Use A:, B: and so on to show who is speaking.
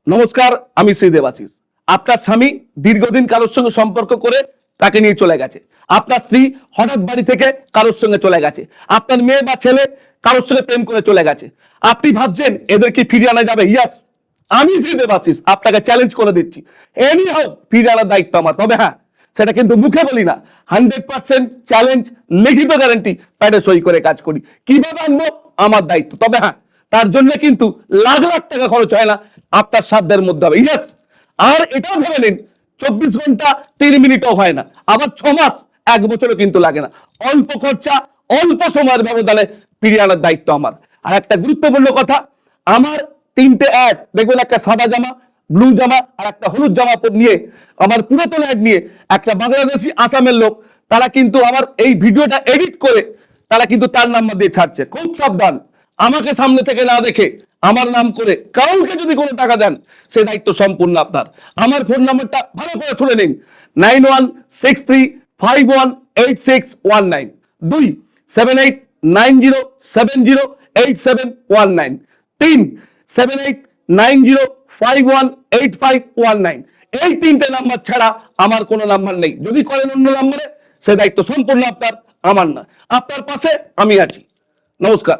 A: নমস্কার, আমি শ্রী দেবাশিস। আপনার স্বামী দীর্ঘদিন কারোর সঙ্গে সম্পর্ক করে তাকে নিয়ে চলে গেছে। আপনার স্ত্রী হঠাৎ বাড়ি থেকে কারোর সঙ্গে চলে গেছে। আপনার মেয়ে বা ছেলে কারোর সঙ্গে প্রেম করে চলে গেছে। আপনি ভাবছেন এদের কি ফিরিয়ে আনা যাবে? ইয়াস, আমি শ্রী দেবাশিস আপনাকে চ্যালেঞ্জ করে দিচ্ছি, এনি হাউ ফিরিয়ে আনার দায়িত্ব আমার। তবে হ্যাঁ, সেটা কিন্তু মুখে বলি না, 100% চ্যালেঞ্জ, লিখিত গ্যারান্টি, প্যাডে সই করে কাজ করি। কিভাবে আনবো আমার দায়িত্ব। তবে হ্যাঁ, তার জন্য কিন্তু লাখ লাখ টাকা খরচ হয় না, আপনার সাধ্যের মধ্যে হবে। ইয়েস, আর এটাও ভেবে নিন 24 ঘন্টা 3 মিনিটও হয় না, আবার 6 মাস 1 বছরও কিন্তু লাগে না। অল্প খরচা, অল্প সময়ের ব্যবধানে ফিরিয়ে আনার দায়িত্ব আমার। আর একটা গুরুত্বপূর্ণ কথা, আমার 3টে অ্যাড দেখবেন, একটা সাদা জামা, ব্লু জামা আর একটা হলুদ জামা নিয়ে, আমার পুরাতন অ্যাড নিয়ে একটা বাংলাদেশি আসামের লোক, তারা কিন্তু আমার এই ভিডিওটা এডিট করে তারা কিন্তু তার নাম্বার দিয়ে ছাড়ছে। খুব সাবধান, আমাকে সামনে থেকে না দেখে আমার নাম করে কাউকে যদি কোনো টাকা দেন, সে দায়িত্ব সম্পূর্ণ আপনার। আমার ফোন নাম্বারটা ভালো করে শুনে নিন, 9163518619, 27890708719, 37890518519। এই 3টে নাম্বার ছাড়া আমার কোনো নাম্বার নেই। যদি করেন অন্য নাম্বারে, সে দায়িত্ব সম্পূর্ণ আপনার, আমার না। আপনার পাশে আমি আছি। নমস্কার।